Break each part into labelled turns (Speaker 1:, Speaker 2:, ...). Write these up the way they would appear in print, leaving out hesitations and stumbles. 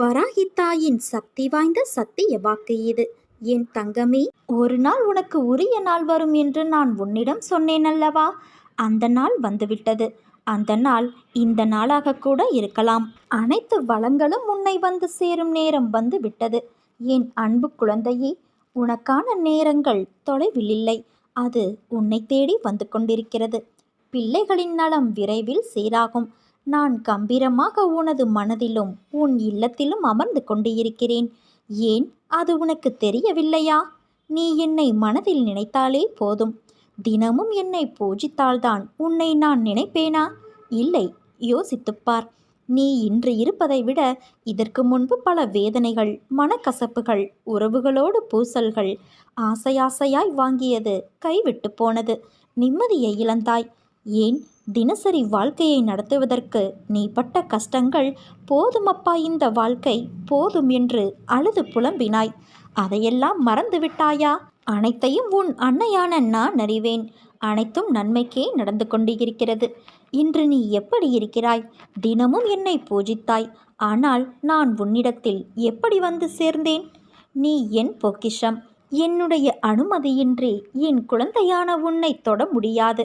Speaker 1: வராகி தாயின் சக்தி வாய்ந்த சத்திய வாக்கு இது. என் தங்கமே, ஒரு நாள் உனக்கு உரிய நாள் வரும் என்று நான் உன்னிடம் சொன்னேன் அல்லவா? அந்த நாள் வந்துவிட்டது. அந்த நாள் இந்த நாளாக கூட இருக்கலாம். அனைத்து வளங்களும் உன்னை வந்து சேரும் நேரம் வந்து விட்டது. என் அன்பு குழந்தையே, உனக்கான நேரங்கள் தொலைவில் இல்லை. அது உன்னை தேடி வந்து கொண்டிருக்கிறது. பிள்ளைகளின் நலம் விரைவில் சீராகும். நான் கம்பீரமாக உனது மனதிலும் உன் இல்லத்திலும் அமர்ந்து கொண்டு இருக்கிறேன். ஏன், அது உனக்கு தெரியவில்லையா? நீ என்னை மனதில் நினைத்தாலே போதும். தினமும் என்னை பூஜித்தால்தான் உன்னை நான் நினைப்பேனா? இல்லை, யோசித்துப்பார். நீ இன்று இருப்பதை விட இதற்கு முன்பு பல வேதனைகள், மனக்கசப்புகள், உறவுகளோடு பூசல்கள், ஆசையாசையாய் வாங்கியது கைவிட்டு போனது. நிம்மதியை இழந்தாய். ஏன், தினசரி வாழ்க்கையை நடத்துவதற்கு நீ பட்ட கஷ்டங்கள் போதுமப்பா, இந்த வாழ்க்கை போதும் என்று அழுது புலம்பினாய். அதையெல்லாம் மறந்து விட்டாயா? அனைத்தையும் உன் அன்னையான நான் அறிவேன். அனைத்தும் நன்மைக்கே நடந்து கொண்டு இருக்கிறது. இன்று நீ எப்படி இருக்கிறாய்? தினமும் என்னை பூஜித்தாய். ஆனால் நான் உன்னிடத்தில் எப்படி வந்து சேர்ந்தேன்? நீ என் பொக்கிஷம். என்னுடைய அனுமதியின்றி என் குழந்தையான உன்னை தொட முடியாது.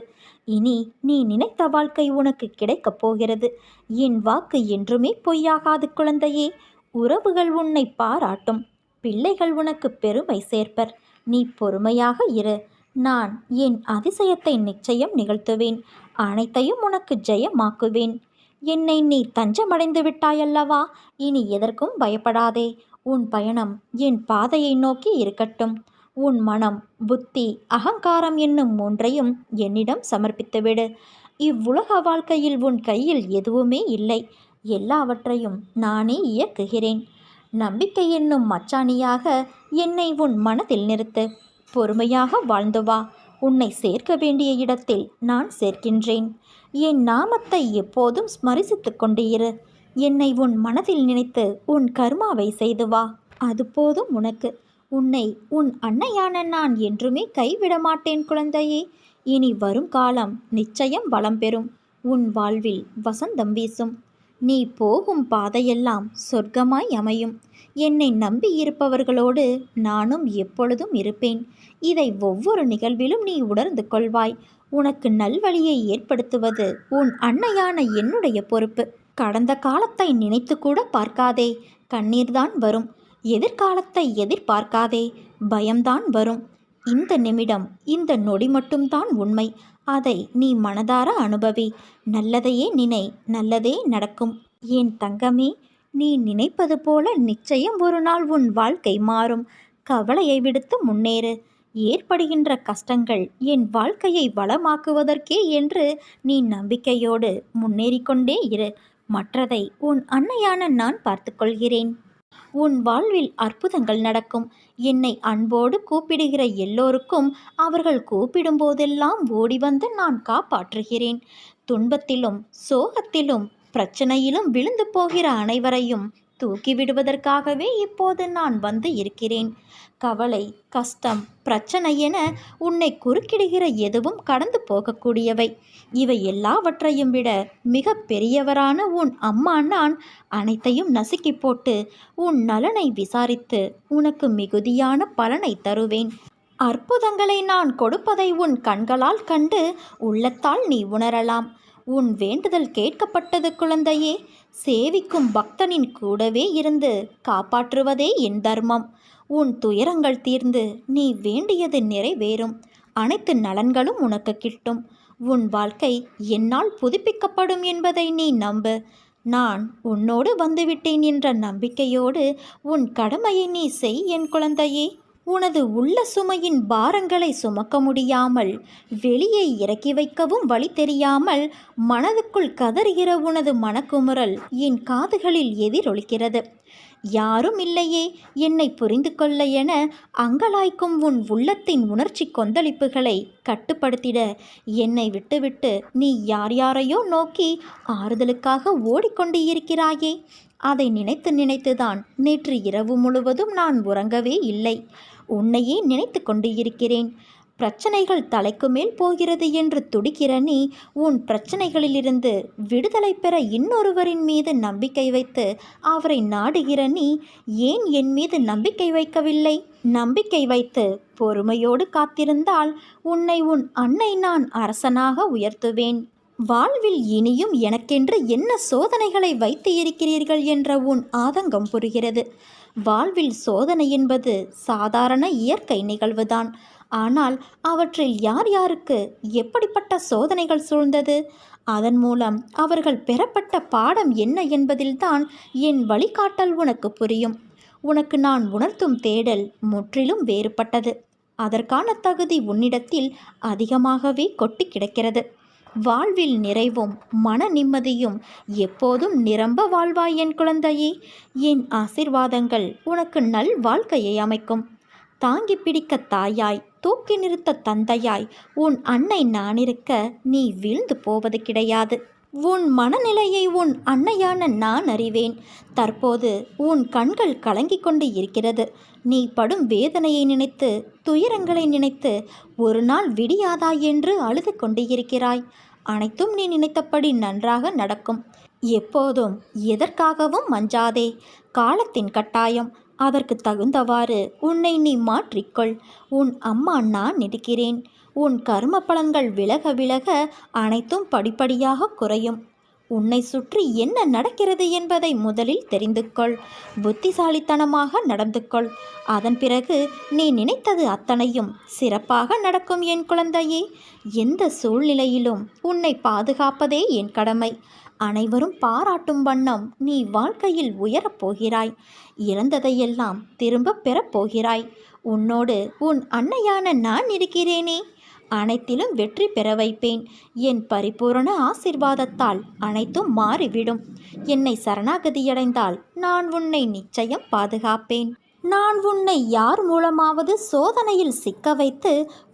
Speaker 1: இனி நீ நினைத்த வாழ்க்கை உனக்கு கிடைக்கப் போகிறது. என் வாக்கு என்றுமே பொய்யாகாது குழந்தையே. உறவுகள் உன்னை பாராட்டும். பிள்ளைகள் உனக்கு பெருமை சேர்ப்பர். நீ பொறுமையாக இரு. நான் என் அதிசயத்தை நிச்சயம் நிகழ்த்துவேன். அனைத்தையும் உனக்கு ஜெயமாக்குவேன். என்னை நீ தஞ்சமடைந்து விட்டாயல்லவா? இனி எதற்கும் பயப்படாதே. உன் பயணம் என் பாதையை நோக்கி இருக்கட்டும். உன் மனம், புத்தி, அகங்காரம் என்னும் மூன்றையும் என்னிடம் சமர்ப்பித்துவிடு. இவ்வுலக வாழ்க்கையில் உன் கையில் எதுவுமே இல்லை. எல்லாவற்றையும் நானே இயக்குகிறேன். நம்பிக்கை என்னும் மச்சாணியாக என்னை உன் மனதில் நிறுத்து. பொறுமையாக வாழ்ந்து வா. உன்னை சேர்க்க வேண்டிய இடத்தில் நான் சேர்க்கின்றேன். என் நாமத்தை எப்போதும் ஸ்மரிசித்து கொண்டு இரு. என்னை உன் மனதில் நினைத்து உன் கர்மாவை செய்து வா. அது போதும் உனக்கு. உன்னை உன் அன்னையான நான் என்றுமே கைவிட மாட்டேன் குழந்தையே. இனி வரும் காலம் நிச்சயம் வளம் பெறும். உன் வாழ்வில் வசந்தம் வீசும். நீ போகும் பாதையெல்லாம் சொர்க்கமாய் அமையும். என்னை நம்பி இருப்பவர்களோடு நானும் எப்பொழுதும் இருப்பேன். இதை ஒவ்வொரு நிகழ்விலும் நீ உணர்ந்து கொள்வாய். உனக்கு நல்வழியை ஏற்படுத்துவது உன் அன்னையான என்னுடைய பொறுப்பு. கடந்த காலத்தை நினைத்து கூட பார்க்காதே. கண்ணீர்தான் வரும். எதிர்காலத்தை எதிர்பார்க்காதே. பயம்தான் வரும். இந்த நிமிடம், இந்த நொடி மட்டும்தான் உண்மை. அதை நீ மனதார அனுபவி. நல்லதையே நினை, நல்லதே நடக்கும். என் தங்கமே, நீ நினைப்பது போல நிச்சயம் ஒரு நாள் உன் வாழ்க்கை மாறும். கவலையை விடுத்து முன்னேறு. ஏற்படுகின்ற கஷ்டங்கள் என் வாழ்க்கையை வளமாக்குவதற்கே என்று நீ நம்பிக்கையோடு முன்னேறிக்கொண்டே இரு. மற்றதை உன் அன்னையான நான் பார்த்துக்கொள்கிறேன். உன் வாழ்வில் அற்புதங்கள் நடக்கும். என்னை அன்போடு கூப்பிடுகிற எல்லோருக்கும் அவர்கள் கூப்பிடும் போதெல்லாம் ஓடி வந்து நான் காப்பாற்றுகிறேன். துன்பத்திலும் சோகத்திலும் பிரச்சனையிலும் விழுந்து போகிற அனைவரையும் தூக்கிவிடுவதற்காகவே இப்போது நான் வந்து இருக்கிறேன். கவலை, கஷ்டம், பிரச்சனை என உன்னை குறுக்கிடுகிற எதுவும் கடந்து போகக்கூடியவை. இவை எல்லாவற்றையும் விட மிக பெரியவரான உன் அம்மா நான் அனைத்தையும் நசுக்கி போட்டு உன் நலனை விசாரித்து உனக்கு மிகுதியான பலனை தருவேன். அற்புதங்களை நான் கொடுப்பதை உன் கண்களால் கண்டு உள்ளத்தால் நீ உணரலாம். உன் வேண்டுதல் கேட்கப்பட்டது குழந்தையே. சேவிக்கும் பக்தனின் கூடவே இருந்து காப்பாற்றுவதே என் தர்மம். உன் துயரங்கள் தீர்ந்து நீ வேண்டியது நிறைவேறும். அனைத்து நலன்களும் உனக்கு கிட்டும். உன் வாழ்க்கை என்னால் புதுப்பிக்கப்படும் என்பதை நீ நம்பு. நான் உன்னோடு வந்துவிட்டேன் என்ற நம்பிக்கையோடு உன் கடமையை நீ செய் என் குழந்தையே. உனது உள்ள சுமையின் பாரங்களை சுமக்க முடியாமல், வெளியே இறக்கி வைக்கவும் வழி தெரியாமல் மனதுக்குள் கதறுகிற உனது மனக்குமுறல் என் காதுகளில் எதிரொலிக்கிறது. யாரும் இல்லையே என்னை புரிந்து கொள்ள என அங்கலாய்க்கும் உன் உள்ளத்தின் உணர்ச்சி கொந்தளிப்புகளை கட்டுப்படுத்திட என்னை விட்டுவிட்டு நீ யார் யாரையோ நோக்கி ஆறுதலுக்காக ஓடிக்கொண்டு இருக்கிறாயே. அதை நினைத்து நினைத்துதான் நேற்று இரவு முழுவதும் நான் உறங்கவே இல்லை. உன்னையே நினைத்து கொண்டு இருக்கிறேன். பிரச்சனைகள் தலைக்கு மேல் போகிறது என்று துடிக்கிற நீ உன் பிரச்சனைகளிலிருந்து விடுதலை பெற இன்னொருவரின் மீது நம்பிக்கை வைத்து அவரை நாடுகிற நீ ஏன் என் மீது நம்பிக்கை வைக்கவில்லை? நம்பிக்கை வைத்து பொறுமையோடு காத்திருந்தால் உன்னை உன் அன்னை நான் அரசனாக உயர்த்துவேன். வாழ்வில் இனியும் எனக்கென்று என்ன சோதனைகளை வைத்து இருக்கிறீர்கள் என்ற உன் ஆதங்கம் புரிகிறது. வாழ்வில் சோதனை என்பது சாதாரண இயற்கை நிகழ்வுதான். ஆனால் அவற்றில் யார் யாருக்கு எப்படிப்பட்ட சோதனைகள் சூழ்ந்தது, அதன் மூலம் அவர்கள் பெறப்பட்ட பாடம் என்ன என்பதில்தான் என் வழிகாட்டல் உனக்கு புரியும். உனக்கு நான் உணர்த்தும் தேடல் முற்றிலும் வேறுபட்டது. அதற்கான தகுதி உன்னிடத்தில் அதிகமாகவே கொட்டி கிடக்கிறது. வாழ்வில் நிறைவும் மன நிம்மதியும் எப்போதும் நிரம்ப வாழ்வாய் என் குழந்தையே. என் ஆசிர்வாதங்கள் உனக்கு நல் வாழ்க்கையை அமைக்கும். தாங்கி பிடிக்க தாயாய், தூக்கி நிறுத்த தந்தையாய் உன் அன்னை நானிருக்க நீ வீழ்ந்து போவது கிடையாது. உன் மனநிலையை உன் அன்னையான நான் அறிவேன். தற்போது உன் கண்கள் கலங்கிக் கொண்டு இருக்கிறது. நீ படும் வேதனையை நினைத்து, துயரங்களை நினைத்து ஒரு நாள் விடியாதா என்று அழுது கொண்டு இருக்கிறாய். அனைத்தும் நீ நினைத்தபடி நன்றாக நடக்கும். எப்போதும் எதற்காகவும் மஞ்சாதே. காலத்தின் கட்டாயம். அதற்கு தகுந்தவாறு உன்னை நீ மாற்றிக்கொள். உன் அம்மா நான் இருக்கிறேன். உன் கர்ம பலன்கள் விலக விலக அனைத்தும் படிப்படியாக குறையும். உன்னை சுற்றி என்ன நடக்கிறது என்பதை முதலில் தெரிந்து கொள். புத்திசாலித்தனமாக நடந்து கொள். அதன் பிறகு நீ நினைத்தது அத்தனையும் சிறப்பாக நடக்கும் என் குழந்தையே. எந்த சூழ்நிலையிலும் உன்னை பாதுகாப்பதே என் கடமை. அனைவரும் பாராட்டும் வண்ணம் நீ வாழ்க்கையில் உயரப்போகிறாய். இழந்ததையெல்லாம் திரும்ப பெறப்போகிறாய். உன்னோடு உன் அன்னையான நான் இருக்கிறேனே. அனைத்திலும் வெற்றி பெற வைப்பேன். என் பரிபூரண ஆசிர்வாதத்தால் அனைத்தும் மாறிவிடும். என்னை சரணாகதியடைந்தால் நான் உன்னை நிச்சயம் பாதுகாப்பேன். நான் உன்னை யார் மூலமாவது சோதனையில் சிக்க வைத்து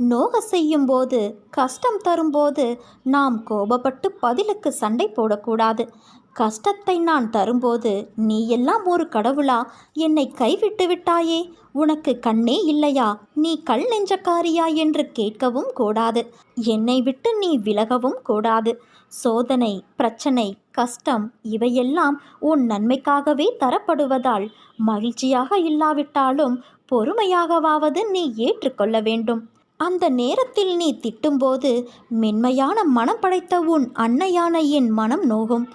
Speaker 1: நோக செய்யும் போது, கஷ்டம் தரும்போது நாம் கோபப்பட்டு பதிலுக்கு சண்டை போடக்கூடாது. கஷ்டத்தை நான் தரும்போது நீ எல்லாம் ஒரு கடவுளா, என்னை கைவிட்டு விட்டாயே, உனக்கு கண்ணே இல்லையா, நீ கல் நெஞ்சக்காரியா என்று கேட்கவும் கூடாது. என்னை விட்டு நீ விலகவும் கூடாது. சோதனை, பிரச்சனை, கஷ்டம் இவையெல்லாம் உன் நன்மைக்காகவே தரப்படுவதால் மகிழ்ச்சியாக இல்லாவிட்டாலும் பொறுமையாகவாவது நீ ஏற்றுக்கொள்ள வேண்டும். அந்த நேரத்தில் நீ திட்டும்போது மென்மையான மனம் படைத்த உன் அன்னையான என் மனம் நோகும்.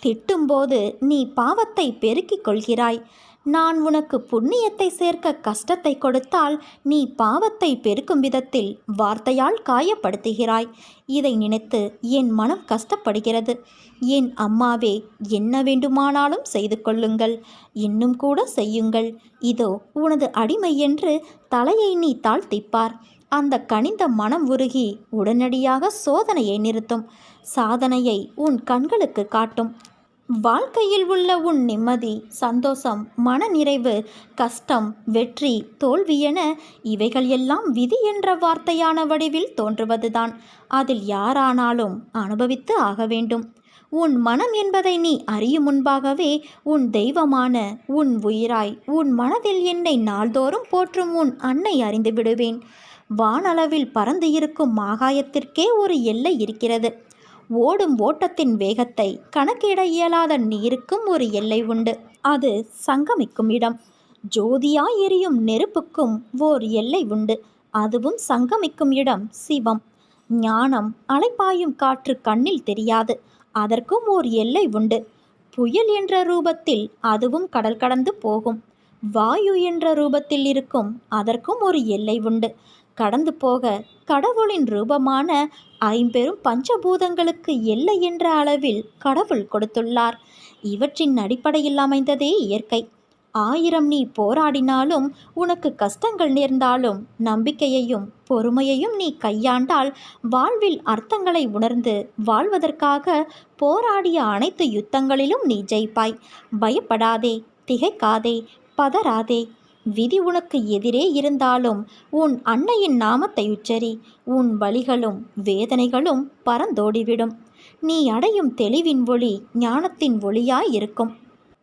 Speaker 1: திட்டும்போது நீ பாவத்தை பெருக்கிக் கொள்கிறாய். நான் உனக்கு புண்ணியத்தை சேர்க்க கஷ்டத்தை கொடுத்தால் நீ பாவத்தை பெருக்கும் விதத்தில் வார்த்தையால் காயப்படுத்துகிறாய். இதை நினைத்து என் மனம் கஷ்டப்படுகிறது. என் அம்மாவே, என்ன வேண்டுமானாலும் செய்து கொள்ளுங்கள், இன்னும் கூட செய்யுங்கள். இதோ உனது அடிமை என்று தலையை நீ தாழ்த்திப்பார். அந்த கனிந்த மனம் உருகி உடனடியாக சோதனையை நிறுத்தும். சாதனையை உன் கண்களுக்கு காட்டும். வாழ்க்கையில் உள்ள உன் நிம்மதி, சந்தோஷம், மனநிறைவு, கஷ்டம், வெற்றி, தோல்வி என இவைகள் எல்லாம் விதி என்ற வார்த்தையான வடிவில் தோன்றுவதுதான். அதில் யாரானாலும் அனுபவித்து ஆக வேண்டும். உன் மனம் என்பதை நீ அறியும் முன்பாகவே உன் தெய்வமான, உன் உயிராய், உன் மனதில் என்னை நாள்தோறும் போற்றும் உன் அன்னை அறிந்து விடுவேன். வானளவில் பறந்து இருக்கும் ஆகாயத்திற்கே ஒரு எல்லை இருக்கிறது. ஓடும் ஓட்டத்தின் வேகத்தை கணக்கிட இயலாத நீருக்கும் ஒரு எல்லை உண்டு. அது சங்கமிக்கும் இடம். ஜோதியாய் எரியும் நெருப்புக்கும் ஓர் எல்லை உண்டு. அதுவும் சங்கமிக்கும் இடம் சிவம். ஞானம், அலைப்பாயும் காற்று கண்ணில் தெரியாது. அதற்கும் ஓர் எல்லை உண்டு. புயல் என்ற ரூபத்தில் அதுவும் கடல் கடந்து போகும். வாயு என்ற ரூபத்தில் இருக்கும் அதற்கும் ஒரு எல்லை உண்டு. கடந்து போக கடவுளின் ரூபமான ஐம்பெரும் பஞ்சபூதங்களுக்கு எல்லை என்ற அளவில் கடவுள் கொடுத்துள்ளார். இவற்றின் அடிப்படையில் அமைந்ததே இயற்கை. 1000 நீ போராடினாலும், உனக்கு கஷ்டங்கள் நேர்ந்தாலும், நம்பிக்கையையும் பொறுமையையும் நீ கையாண்டால் வாழ்வில் அர்த்தங்களை உணர்ந்து வாழ்வதற்காக போராடிய அனைத்து யுத்தங்களிலும் நீ ஜெயிப்பாய். பயப்படாதே, திகைக்காதே, பதறாதே. விதி உனக்கு எதிரே இருந்தாலும் உன் அன்னையின் நாமத்தை உச்சரி. உன் வலிகளும் வேதனைகளும் பறந்தோடிவிடும். நீ அடையும் தெளிவின் ஒளி ஞானத்தின் ஒளியாயிருக்கும்.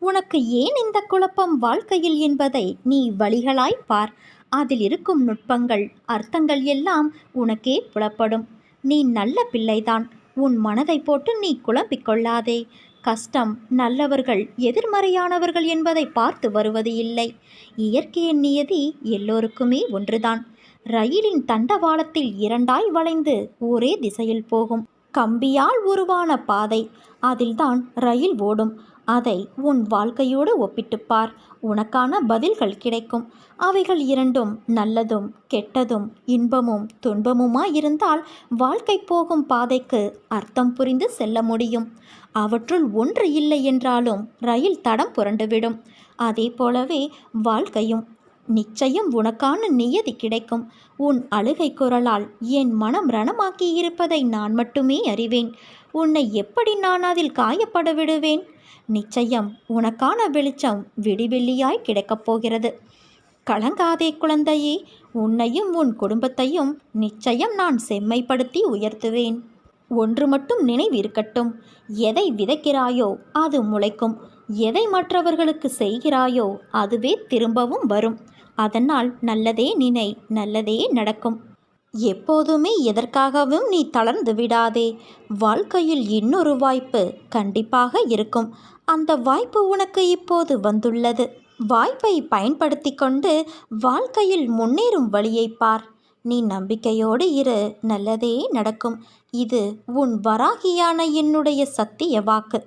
Speaker 1: உனக்கு ஏன் இந்த குழப்பம் வாழ்க்கையில் என்பதை நீ வழிகளாய் பார். அதில் இருக்கும் நுட்பங்கள், அர்த்தங்கள் எல்லாம் உனக்கே புலப்படும். நீ நல்ல பிள்ளைதான். உன் மனதை போட்டு நீ குழம்பிக் கொள்ளாதே. கஷ்டம் நல்லவர்கள் எதிர்மறையானவர்கள் என்பதை பார்த்து வருவது இல்லை. இயற்கையின் நியதி எல்லோருக்குமே ஒன்றுதான். ரயிலின் தண்டவாளத்தில் இரண்டாய் வளைந்து ஒரே திசையில் போகும் கம்பியால் உருவான பாதை, அதில்தான் ரயில் ஓடும். அதை உன் வாழ்க்கையோடு ஒப்பிட்டுப்பார். உனக்கான பதில்கள் கிடைக்கும். அவைகள் இரண்டும் நல்லதும் கெட்டதும் இன்பமும் துன்பமுமாயிருந்தால் வாழ்க்கை போகும் பாதைக்கு அர்த்தம் புரிந்து செல்ல முடியும். அவற்றுள் ஒன்று இல்லை என்றாலும் ரயில் தடம் புரண்டுவிடும். அதே போலவே வாழ்க்கையும். நிச்சயம் உனக்கான நியதி கிடைக்கும். உன் அழுகை குரலால் என் மனம் ரணமாக்கி இருப்பதை நான் மட்டுமே அறிவேன். உன்னை எப்படி நான் அதில் காயப்பட விடுவேன்? நிச்சயம் உனக்கான வெளிச்சம் விடிவெள்ளியாய் கிடைக்கப் போகிறது. கலங்காதே குழந்தையே. உன்னையும் உன் குடும்பத்தையும் நிச்சயம் நான் செம்மைப்படுத்தி உயர்த்துவேன். ஒன்று மட்டும் நினைவிருக்கட்டும். எதை விதைக்கிறாயோ அது முளைக்கும். எதை மற்றவர்களுக்கு செய்கிறாயோ அதுவே திரும்பவும் வரும். அதனால் நல்லதே நினை, நல்லதே நடக்கும். எப்போதுமே எதற்காகவும் நீ தளர்ந்து விடாதே. வாழ்க்கையில் இன்னொரு வாய்ப்பு கண்டிப்பாக இருக்கும். அந்த வாய்ப்பு உனக்கு இப்போது வந்துள்ளது. வாய்ப்பை பயன்படுத்தி கொண்டு வாழ்க்கையில் முன்னேறும் வழியை பார். நீ நம்பிக்கையோடு இரு, நல்லதே நடக்கும். இது உன் வராகியான என்னுடைய சத்திய வாக்கு.